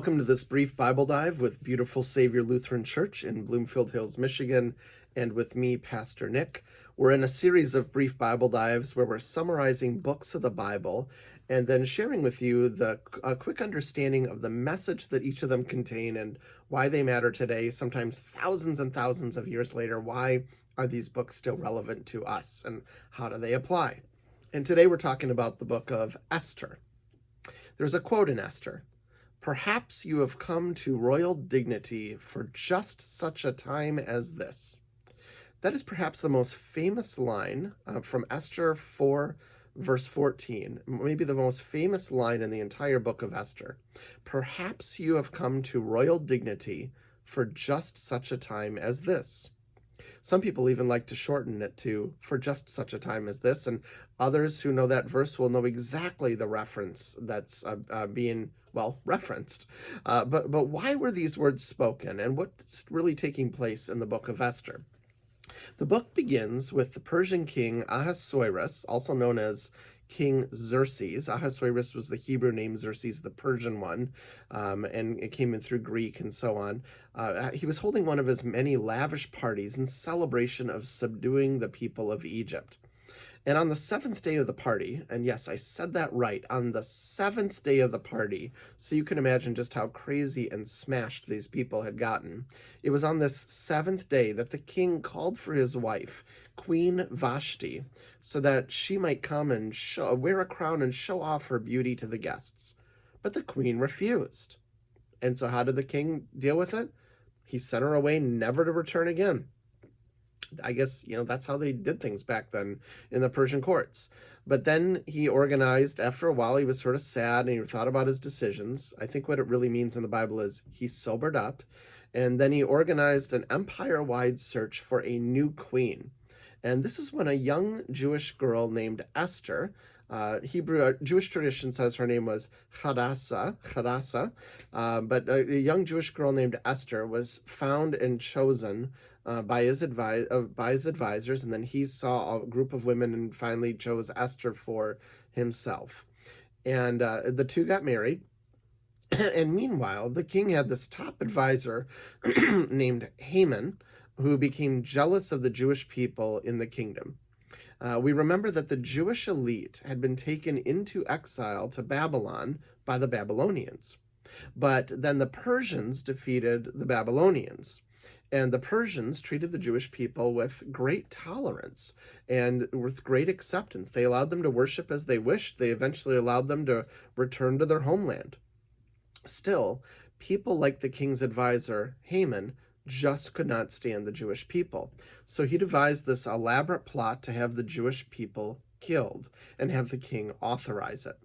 Welcome to this brief Bible dive with Beautiful Savior Lutheran Church in Bloomfield Hills, Michigan, and with me, Pastor Nick. We're in a series of brief Bible dives where we're summarizing books of the Bible and then sharing with you a quick understanding of the message that each of them contain and why they matter today, sometimes thousands and thousands of years later. Why are these books still relevant to us and how do they apply? And today we're talking about the book of Esther. There's a quote in Esther. "Perhaps you have come to royal dignity for just such a time as this." That is perhaps the most famous line from Esther 4, verse 14, maybe the most famous line in the entire book of Esther. Perhaps you have come to royal dignity for just such a time as this. Some people even like to shorten it to "for just such a time as this," and others who know that verse will know exactly the reference that's being referenced. But why were these words spoken, and what's really taking place in the book of Esther? The book begins with the Persian king Ahasuerus, also known as King Xerxes. Ahasuerus was the Hebrew name, Xerxes the Persian one, and it came in through Greek and so on. He was holding one of his many lavish parties in celebration of subduing the people of Egypt. And on the seventh day of the party, and yes, I said that right, on the seventh day of the party, so you can imagine just how crazy and smashed these people had gotten. It was on this seventh day that the king called for his wife, Queen Vashti, so that she might come and wear a crown and show off her beauty to the guests. But the queen refused. And so how did the king deal with it? He sent her away, never to return again. I guess, that's how they did things back then in the Persian courts. But then he organized, after a while, he was sort of sad and he thought about his decisions. I think what it really means in the Bible is he sobered up, and then he organized an empire-wide search for a new queen. And this is when a young Jewish girl named Esther, Jewish tradition says her name was Hadassah, but a young Jewish girl named Esther was found and chosen by his advisors, and then he saw a group of women and finally chose Esther for himself. And the two got married. And meanwhile, the king had this top advisor named Haman, who became jealous of the Jewish people in the kingdom. We remember that the Jewish elite had been taken into exile to Babylon by the Babylonians. But then the Persians defeated the Babylonians. And the Persians treated the Jewish people with great tolerance and with great acceptance. They allowed them to worship as they wished. They eventually allowed them to return to their homeland. Still, people like the king's advisor, Haman, just could not stand the Jewish people. So he devised this elaborate plot to have the Jewish people killed and have the king authorize it.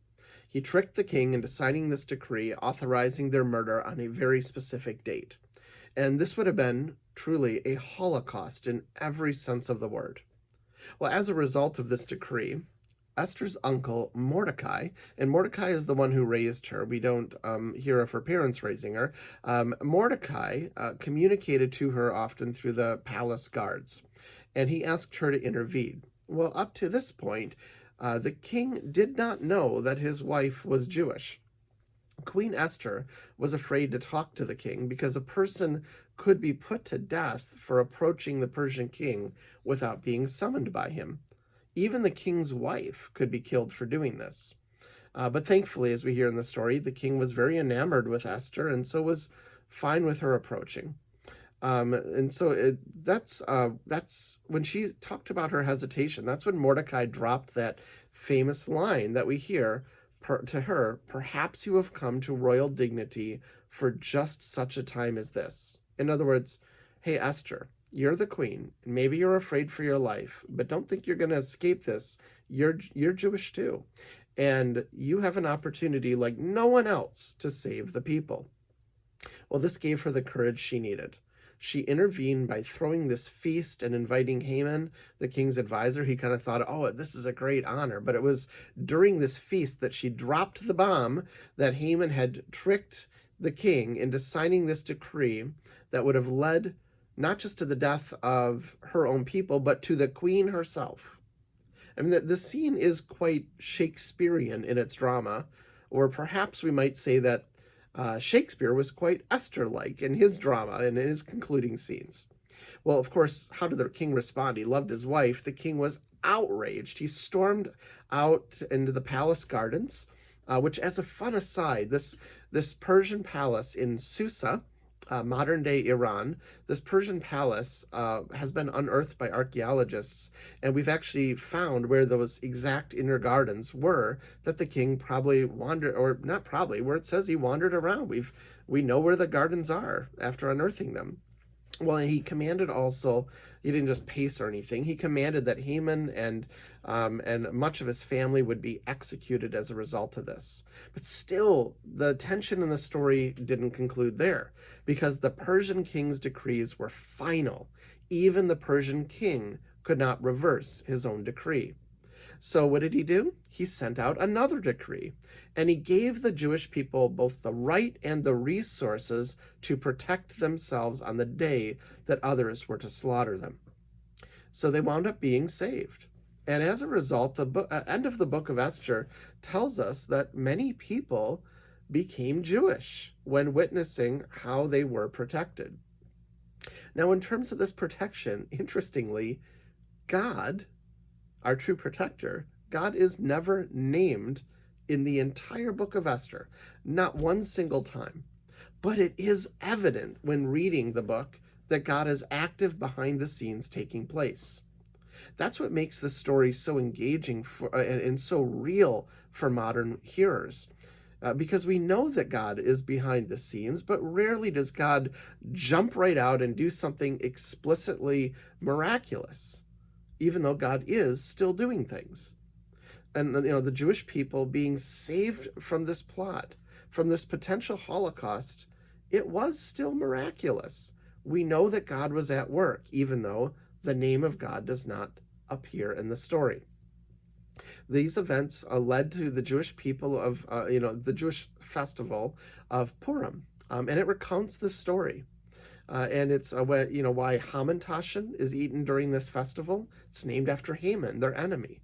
He tricked the king into signing this decree authorizing their murder on a very specific date. And this would have been truly a Holocaust in every sense of the word. Well, as a result of this decree, Esther's uncle, Mordecai, and Mordecai is the one who raised her. We don't hear of her parents raising her. Mordecai communicated to her often through the palace guards, and he asked her to intervene. Well, up to this point, the king did not know that his wife was Jewish. Queen Esther was afraid to talk to the king because a person could be put to death for approaching the Persian king without being summoned by him. Even the king's wife could be killed for doing this. But thankfully, as we hear in the story, the king was very enamored with Esther and so was fine with her approaching. And so that's when she talked about her hesitation. That's when Mordecai dropped that famous line that we hear to her, "Perhaps you have come to royal dignity for just such a time as this." In other words, hey, Esther, you're the queen, and maybe you're afraid for your life, but don't think you're going to escape this. You're Jewish too, and you have an opportunity like no one else to save the people. Well, this gave her the courage she needed. She intervened by throwing this feast and inviting Haman, the king's advisor. He kind of thought, oh, this is a great honor. But it was during this feast that she dropped the bomb that Haman had tricked the king into signing this decree that would have led not just to the death of her own people, but to the queen herself. I mean, the scene is quite Shakespearean in its drama, or perhaps we might say that Shakespeare was quite Esther-like in his drama and in his concluding scenes. Well, of course, how did the king respond? He loved his wife. The king was outraged. He stormed out into the palace gardens, which, as a fun aside, this Persian palace in Susa, modern-day Iran, this Persian palace has been unearthed by archaeologists, and we've actually found where those exact inner gardens were that the king probably wandered, or not probably, where it says he wandered around. We know where the gardens are after unearthing them. Well, he commanded also, he didn't just pace or anything, he commanded that Haman and much of his family would be executed as a result of this. But still, the tension in the story didn't conclude there, because the Persian king's decrees were final. Even the Persian king could not reverse his own decree. So what did he do? He sent out another decree, and he gave the Jewish people both the right and the resources to protect themselves on the day that others were to slaughter them. So they wound up being saved. And as a result, the end of the Book of Esther tells us that many people became Jewish when witnessing how they were protected. Now, in terms of this protection, interestingly, God, our true protector, God is never named in the entire Book of Esther, not one single time. But it is evident when reading the book that God is active behind the scenes taking place. That's what makes the story so engaging and so real for modern hearers. Because we know that God is behind the scenes, but rarely does God jump right out and do something explicitly miraculous, even though God is still doing things. And the Jewish people being saved from this plot, from this potential Holocaust, it was still miraculous. We know that God was at work, even though the name of God does not appear in the story. These events led to the Jewish people of, the Jewish festival of Purim, and it recounts the story. And it's why Hamantashen is eaten during this festival. It's named after Haman, their enemy.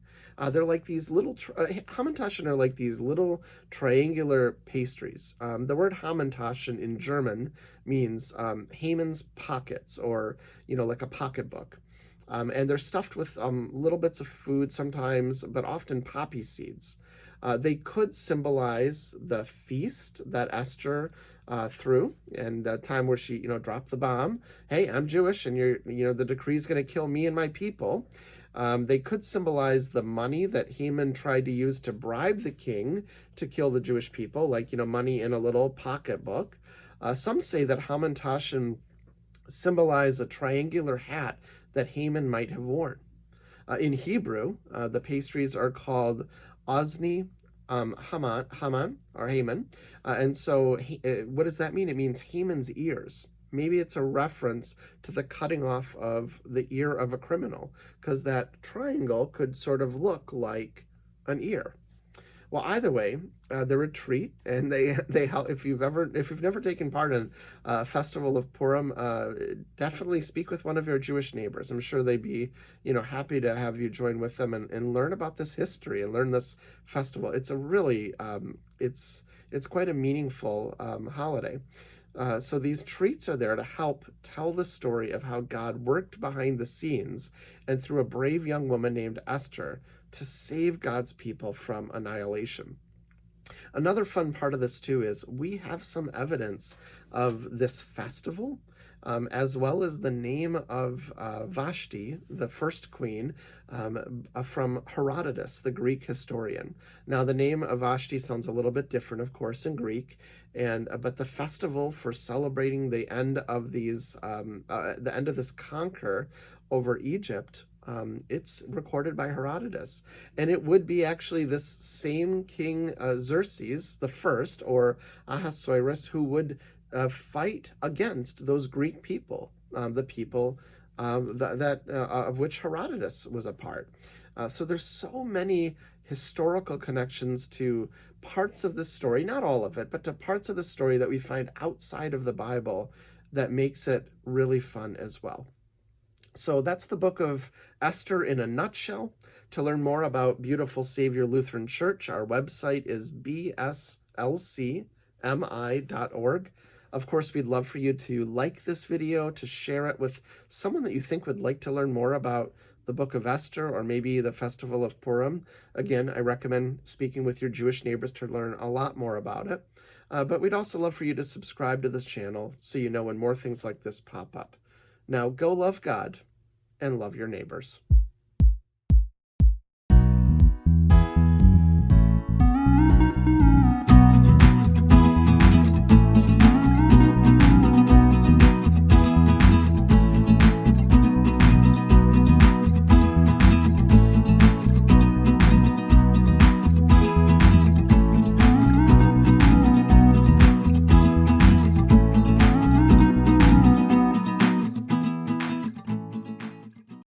They're like these little Hamantashen are like these little triangular pastries. The word Hamantashen in German means Haman's pockets, or like a pocketbook. And they're stuffed with little bits of food sometimes, but often poppy seeds. They could symbolize the feast that Esther threw, and the time where she, dropped the bomb. Hey, I'm Jewish, and the decree is going to kill me and my people. They could symbolize the money that Haman tried to use to bribe the king to kill the Jewish people, like, money in a little pocketbook. Some say that Hamantashen symbolize a triangular hat that Haman might have worn. In Hebrew, the pastries are called Ozni Haman, or Haman. And so what does that mean? It means Haman's ears. Maybe it's a reference to the cutting off of the ear of a criminal, because that triangle could sort of look like an ear. Well, either way, the retreat, and they help. If you've never taken part in a festival of Purim, definitely speak with one of your Jewish neighbors. I'm sure they'd be, happy to have you join with them and learn about this history and learn this festival. It's a really, it's quite a meaningful holiday. So these treats are there to help tell the story of how God worked behind the scenes and through a brave young woman named Esther to save God's people from annihilation. Another fun part of this too is we have some evidence of this festival, as well as the name of Vashti, the first queen, from Herodotus, the Greek historian. Now, the name of Vashti sounds a little bit different, of course, in Greek, but the festival for celebrating the end of this conquer over Egypt, it's recorded by Herodotus, and it would be actually this same king Xerxes the first, or Ahasuerus, who would fight against those Greek people, the people of which Herodotus was a part. So there's so many historical connections to parts of the story, not all of it, but to parts of the story that we find outside of the Bible that makes it really fun as well. So that's the Book of Esther in a nutshell. To learn more about Beautiful Savior Lutheran Church, our website is bslc.org. mi.org. Of course, we'd love for you to like this video, to share it with someone that you think would like to learn more about the Book of Esther or maybe the Festival of Purim. Again, I recommend speaking with your Jewish neighbors to learn a lot more about it. But we'd also love for you to subscribe to this channel so you know when more things like this pop up. Now, go love God and love your neighbors.